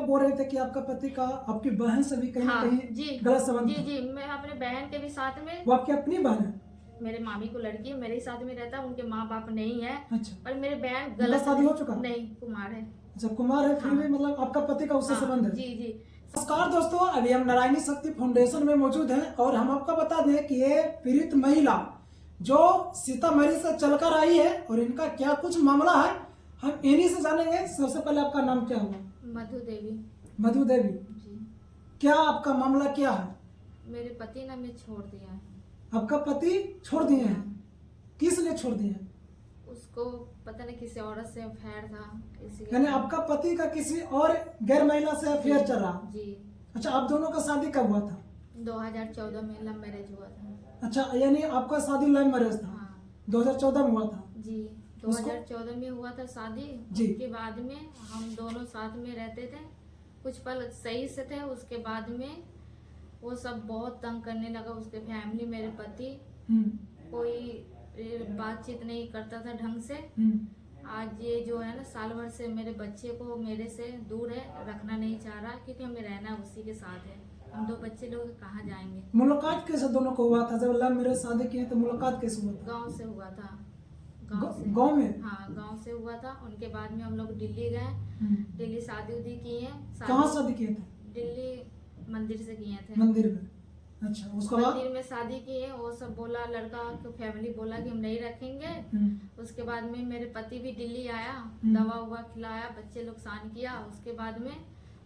आप बोल रहे थे कि आपका पति का आपकी बहन से भी कहीं ना हाँ, कहीं जी गलत संबंध जी था। जी, मैं अपने बहन के भी साथ में, वो आपकी अपनी बहन है? मेरे मामी को लड़की है, मेरे ही साथ में रहता है, उनके माँ बाप नहीं है। अच्छा, पर मेरे बहन उनका गलत शादी हो चुका? नहीं, कुमार है। अच्छा, कुमार है, फिर हाँ भी मतलब आपका पति का उससे हाँ, संबंध है। जी जी। नमस्कार दोस्तों, अभी हम नारायणी शक्ति फाउंडेशन में मौजूद हैं और हम आपको बता दें कि ये पीड़ित महिला जो सीतामढ़ी से चलकर आई है और इनका क्या कुछ मामला है हम इन्हीं से जानेंगे। सबसे पहले आपका नाम क्या हुआ? मधु देवी। मधु देवी। जी, क्या आपका मामला क्या है? मेरे पति ने हमें छोड़ दिया है। आपका पति छोड़ दिए हैं? किस लिए छोड़ दिए हैं? उसको पता नहीं किसी औरत से अफेयर था, इसी यानी आपका पति का किसी और गैर महिला से अफेयर चल रहा? जी। अच्छा, आप दोनों का शादी कब हुआ था? 2014 में लव मैरिज हुआ था। अच्छा, यानी आपका शादी लव मैरिज था? हाँ 2014 में हुआ था? जी, 2014 में हुआ था शादी। जी। उसके बाद में हम दोनों साथ में रहते थे, कुछ पल सही से थे। उसके बाद में वो सब बहुत तंग करने लगा, उसके फैमिली, मेरे पति कोई बातचीत नहीं करता था ढंग से। आज ये जो है ना, साल भर से मेरे बच्चे को मेरे से दूर है, रखना नहीं चाह रहा, क्योंकि हमें रहना उसी के साथ है। हम दो बच्चे लोग कहाँ जाएंगे। मुलाकात कैसे दोनों को हुआ था? जब लव मैरिज शादी किए तो मुलाकात कैसे हुआ था? गांव से हुआ था। गांव से। गांव में? हाँ, गांव से हुआ था। उनके बाद में हम लोग दिल्ली गए। दिल्ली शादी उदी की है। कहाँ शादी किए थे? दिल्ली मंदिर से किए थे। मंदिर में? अच्छा, उसके बाद? मंदिर में शादी की है। वो सब बोला, लड़का की फैमिली बोला कि हम नहीं रखेंगे। उसके बाद में मेरे पति भी दिल्ली आया, दवा हुआ खिलाया, बच्चे नुकसान किया। उसके बाद में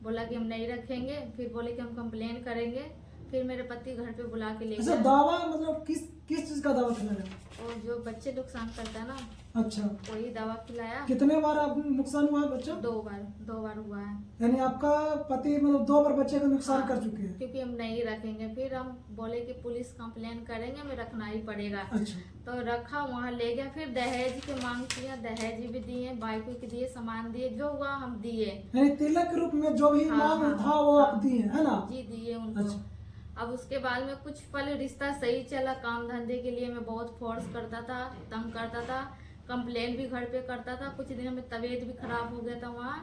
बोला कि हम नहीं रखेंगे, फिर बोले कि हम कंप्लेन करेंगे। फिर मेरे पति घर पे बुला के ले अच्छा, गए। दावा मतलब किस किस चीज का दावा खिलाया? और जो बच्चे नुकसान करता है ना, अच्छा, वही दवा खिलाया। कितने बार आप नुकसान हुआ है बच्चा? 2 बार हुआ है। यानी आपका पति मतलब 2 बार बच्चे का नुकसान हाँ, कर चुके हैं? क्योंकि हम नहीं रखेंगे। फिर हम बोले कि पुलिस कंप्लेन करेंगे, हमें रखना ही पड़ेगा। अच्छा, तो रखा, वहाँ ले गया। फिर दहेज की मांग किया, दहेज भी दिए, बाइक के दिए, सामान दिए, जो हुआ हम दिए। यानी तिलक के रूप में जो भी हाँ, मांग हाँ, था वो आप हाँ, दिए, है ना? जी दिए उनको। अच्छा। अब उसके बाद में कुछ पल रिश्ता सही चला, काम धंधे के लिए मैं बहुत फोर्स करता था, तंग करता था, कंप्लेन भी घर पे करता था। कुछ दिन में तबीयत भी खराब हो गया था वहाँ।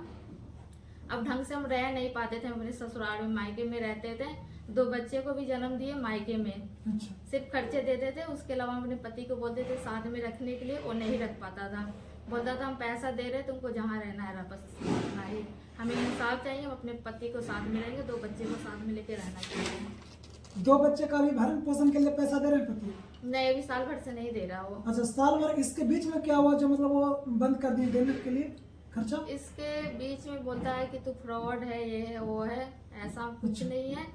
अब ढंग से हम रह नहीं पाते थे, हम अपने ससुराल में, मायके में रहते थे। 2 बच्चे को भी जन्म दिए मायके में। अच्छा, सिर्फ खर्चे देते थे, उसके अलावा हम अपने पति को बोलते थे साथ में रखने के लिए, वो नहीं रख पाता था। बोलता था हम पैसा दे रहे, तुमको जहाँ रहना है बस रहना है, हमें इंसाफ चाहिए, हम अपने पति को साथ में रहेंगे, 2 बच्चे को साथ में लेके रहना चाहिए। 2 बच्चे का भी भरण पोषण के लिए पैसा दे रहे हैं पति? नहीं, अभी साल भर से नहीं दे रहा वो। अच्छा, साल भर। इसके बीच में क्या हुआ जो मतलब वो बंद कर दिए देने के लिए खर्चा? इसके बीच में बोलता है कि तू फ्रॉड है, ये है वो है। ऐसा कुछ अच्छा। नहीं है,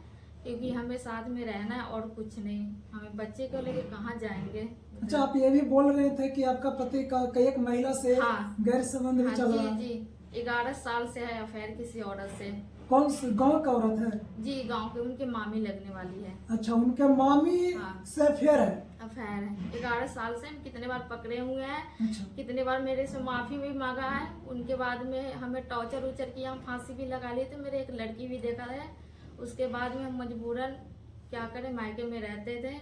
क्योंकि हमें साथ में रहना है और कुछ नहीं। हमें बच्चे को लेके कहाँ जाएंगे। अच्छा, आप ये भी बोल रहे थे कि आपका पति का कई एक महिला से हाँ। गैर संबंध भी हाँ, चल जी रहा है? जी, 11 साल से है अफेयर किसी औरत से। कौन से गांव का औरत है? जी, गांव के, उनके मामी लगने वाली है। अच्छा, उनके मामी हाँ। से अफेयर है? अफेयर है। 11 साल से हम कितने बार पकड़े हुए हैं, अच्छा, कितने बार मेरे से माफी भी मांगा है। उनके बाद में हमें टॉर्चर उचर किया, हम फांसी भी लगा लिए थे। मेरे एक लड़की भी देखा है। उसके बाद में हम मजबूरन क्या करें, मायके में रहते थे।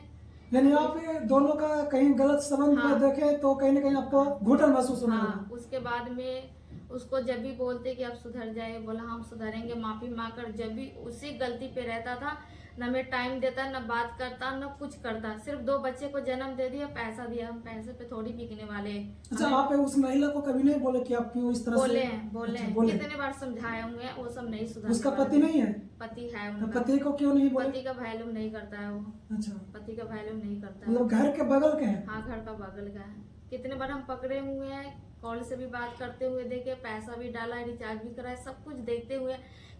यानी आप ये दोनों का कहीं गलत संबंध हाँ। देखे तो कहीं ना कहीं आपको घुटन महसूस होना हाँ, लगा? उसके बाद में उसको जब भी बोलते कि अब सुधर जाए, बोला हम सुधरेंगे, माफी मांग कर। जब भी उसी गलती पे रहता था, न मैं टाइम देता, न बात करता, न कुछ करता। सिर्फ 2 बच्चे को जन्म दे दिया, पैसा दिया। हम पैसे पे थोड़ी बिकने वाले। अच्छा, आप उस महिला को कभी नहीं बोले कि आप क्यों इस तरह बोले से? हैं, बोले अच्छा, हैं, बोले। कितने बार समझाए होंगे, वो सब नहीं सुधर। उसका पति नहीं है? पति है तो उनका। पति को क्यों नहीं बोले? पति का वैल्यू नहीं करता है वो। अच्छा, पति का वैल्यू नहीं करता है। मतलब घर के बगल के हैं? हाँ, घर का बगल का है। कितने बार हम पकड़े हुए हैं, कॉल से भी बात करते हुए देखे, पैसा भी डाला, रिचार्ज भी कराया, सब कुछ देखते हुए।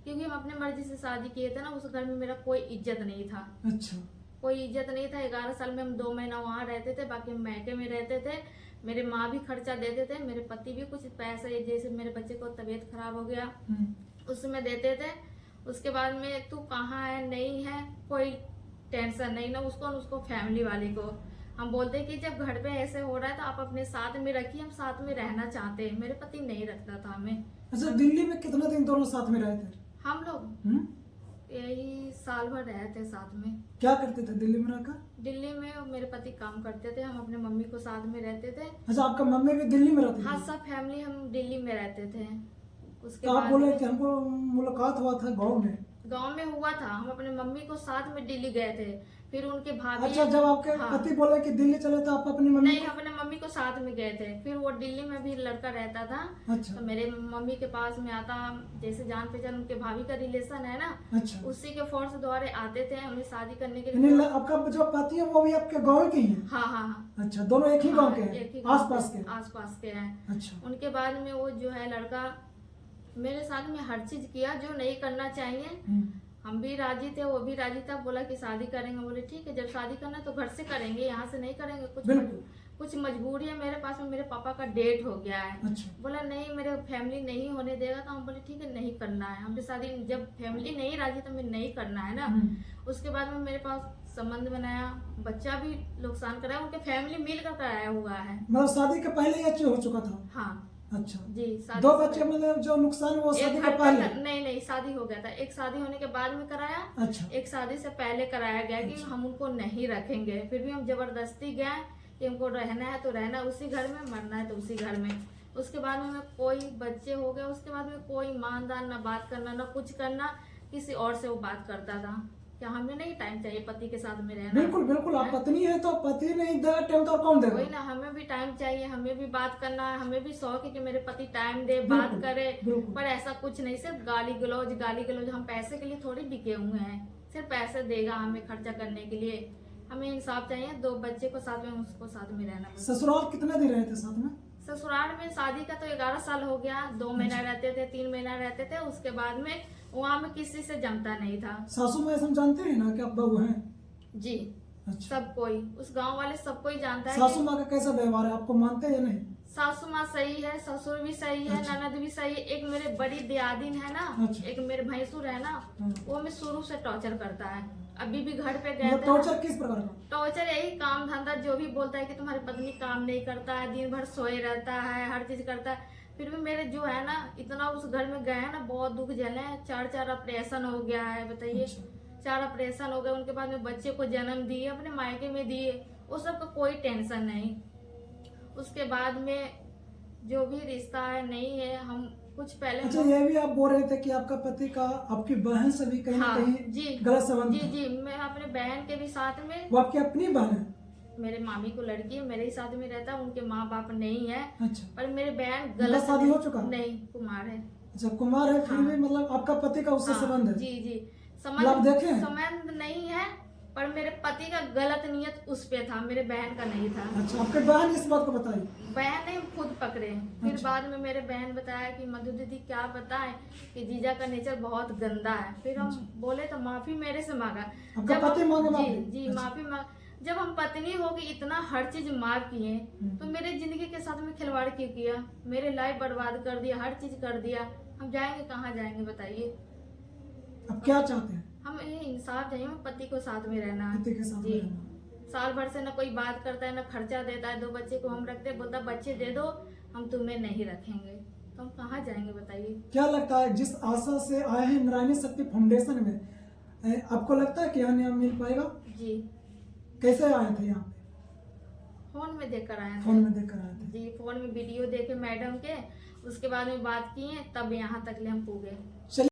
क्योंकि हम अपने मर्जी से शादी किए थे ना, उस घर में मेरा कोई इज्जत नहीं था। अच्छा, कोई इज्जत नहीं था। 11 साल में हम 2 महीना वहाँ रहते थे, बाकी हम मैके में रहते थे। मेरे माँ भी खर्चा देते थे, मेरे पति भी कुछ पैसे, जैसे मेरे बच्चे को तबीयत खराब हो गया उसमें देते थे। उसके बाद में तू कहाँ है, नहीं है, कोई टेंशन नहीं ना उसको, उसको फैमिली वाले को। हम बोलते कि जब घर पे ऐसे हो रहा है तो आप अपने साथ में रखिए, हम साथ में रहना चाहते हैं। मेरे पति नहीं रखता था हमें। अच्छा, दिल्ली में कितना दिन दोनों साथ में रहे थे? हम लोग यही साल भर रहे थे साथ में। क्या करते थे दिल्ली में रहकर? दिल्ली में मेरे पति काम करते थे, हम अपने मम्मी को साथ में रहते थे। अच्छा, आपका मम्मी भी दिल्ली में रहती हाँ, थी? सब फैमिली हम दिल्ली में रहते थे। उसके तो आप बाद बोले कि हमको मुलाकात हुआ था गांव में हुआ था, हम अपने मम्मी को साथ में दिल्ली गए थे, फिर उनके भाभी। अच्छा, जब आपके हाँ, पति बोले कि दिल्ली चले तो आप अपनी मम्मी नहीं, अपने मम्मी को साथ में गए थे, फिर वो दिल्ली में भी लड़का रहता था। अच्छा तो मेरे मम्मी के पास में आता, जैसे जान पहचान उनके भाभी का रिलेशन है ना, अच्छा, उसी के फोर्स द्वारा आते थे हमें शादी करने के यानी लिए। आपका जो पति है वो भी आपके गाँव के ही हैं? हाँ हाँ हाँ, अच्छा, दोनों एक ही गांव के एक ही हैं, गाँव आसपास के? आसपास के हैं। अच्छा, उनके बाद में वो जो है लड़का मेरे साथ में हर चीज किया जो नहीं करना चाहिए। हम भी राजी थे, वो भी राजी था, बोला कि शादी करेंगे। बोले ठीक है, जब शादी करना है तो घर से करेंगे, यहाँ से नहीं करेंगे। बिल्कुल। कुछ मजबूरी है मेरे पास में, मेरे पापा का डेट हो गया है। अच्छा, बोला नहीं, मेरे फैमिली नहीं होने देगा। तो हम बोले ठीक है, नहीं करना है हमसे शादी, जब फैमिली नहीं राजी तो हमें नहीं करना है ना। उसके बाद में मेरे पास संबंध बनाया, बच्चा भी नुकसान कराया, उनके फैमिली मिलकर कराया हुआ है। मतलब शादी के पहले ये हो चुका था? हाँ अच्छा जी, शादी दो से बच्चे, पहले। मतलब जो नुकसान वो शादी एक के घर पहले? तक नहीं, शादी हो गया था। एक शादी होने के बाद में कराया, अच्छा, एक शादी से पहले कराया गया कि अच्छा। हम उनको नहीं रखेंगे। फिर भी हम जबरदस्ती गए कि हमको रहना है तो रहना उसी घर में, मरना है तो उसी घर में। उसके बाद में कोई बच्चे हो गए, उसके बाद में कोई ईमानदार, ना बात करना ना कुछ करना, किसी और से वो बात करता था। क्या हमें नहीं टाइम चाहिए पति के साथ में रहना? बिल्कुल बिल्कुल, आप पत्नी है तो पति नहीं देगा टाइम तो और कौन देगा? वही ना, हमें भी टाइम चाहिए, हमें भी बात करना है, हमें भी शौक है कि मेरे पति टाइम दे, बिल्कुल, बात करे। बिल्कुल। पर ऐसा कुछ नहीं, सिर्फ गाली गलौज। हम पैसे के लिए थोड़ी बिके हुए हैं, सिर्फ पैसे देगा हमें खर्चा करने के लिए। हमें इंसाफ चाहिए, 2 बच्चे को साथ में, उसको साथ में रहना। ससुराल कितने दिन रहे थे साथ में? ससुराल में शादी का तो 11 साल हो गया, 2 महीना रहते थे, 3 महीना रहते थे। उसके बाद में वहाँ में किसी से जमता नहीं था। सासू माँ ऐसा जानते हैं ना कि आप बहू हैं? जी, अच्छा, सब कोई, उस गांव वाले सब कोई जानता है। सासू माँ का कैसा व्यवहार है, आपको मानते हैं या नहीं? सासू माँ सही है, ससुर भी सही है, अच्छा। ननद भी सही है। एक मेरे बड़ी दियादिन है ना, अच्छा। एक मेरे भैंसुर है ना, हाँ। वो हमें शुरू से टॉर्चर करता है। अभी भी घर पे गए मतलब थे। टॉर्चर किस प्रकार का? टॉर्चर यही काम धंधा, जो भी बोलता है कि तुम्हारी पत्नी काम नहीं करता है, दिन भर सोए रहता है, हर चीज करता है। फिर भी मेरे जो है ना, इतना उस घर में गए हैं ना, बहुत दुख झेले हैं। 4 ऑपरेशन हो गया है, बताइए। अच्छा। 4 ऑपरेशन हो गए, उनके बाद में बच्चे को जन्म दिए, अपने मायके में दिए, वो सब का कोई टेंशन नहीं। उसके बाद में जो भी रिश्ता है नहीं है, हम कुछ पहले। अच्छा, ये भी आप बोल रहे थे कि आपका पति का आपकी बहन से भी कहीं ना हाँ, कहीं जी, गलत संबंध जी था? जी, मैं अपने बहन के भी साथ में। वो आपकी अपनी बहन है? मेरे मामी को लड़की है, मेरे ही साथ में रहता है, उनके माँ बाप नहीं है। अच्छा, पर मेरे बहन उनका गलत शादी हो चुका? नहीं, कुमार है। अच्छा, कुमार है, फिर हाँ। भी मतलब आपका पति का उससे हाँ, संबंध है? जी जी, मतलब देखे हैं? संबंध नहीं है, पर मेरे पति का गलत नियत उस पे था, मेरे बहन का नहीं था। अच्छा, आपके बहन इस बात को बताई? बहन ने खुद पकड़े। फिर अच्छा। बाद में मेरे बहन बताया कि मधु दीदी क्या बताएं कि जीजा का नेचर बहुत गंदा है। फिर हम बोले तो माफी मेरे से मांगा। आपका जब पति हम- मांगे जी माफी? जी, अच्छा। माफी मांग। जब हम पत्नी होगी इतना हर चीज माफ किए, तो मेरे जिंदगी के साथ में खिलवाड़ क्यों किया? मेरे लाइफ बर्बाद कर दिया, हर चीज कर दिया। हम जाएंगे कहाँ जाएंगे बताइए? अब क्या चाहते हैं? हम ये इंसाफ चाहिए, हमें पति को साथ में रहना है। पति के साथ में जी, रहना। साल भर से ना कोई बात करता है, ना खर्चा देता है। 2 बच्चे को हम रखते हैं, बोलता बच्चे दे दो, हम तुम्हें नहीं रखेंगे। तो हम कहाँ जाएंगे बताइए? क्या लगता है, जिस आशा से आए हैं नारायणी शक्ति फाउंडेशन में, आपको लगता है कि यहाँ न्याय मिल पाएगा? जी, कैसे आए थे यहाँ पे? फोन में देखकर आए फोन थे। में देख कर आए थे? जी, फोन में वीडियो देखे मैडम के, उसके बाद में बात किए, तब यहाँ तक ले हम पूगे। चलिए।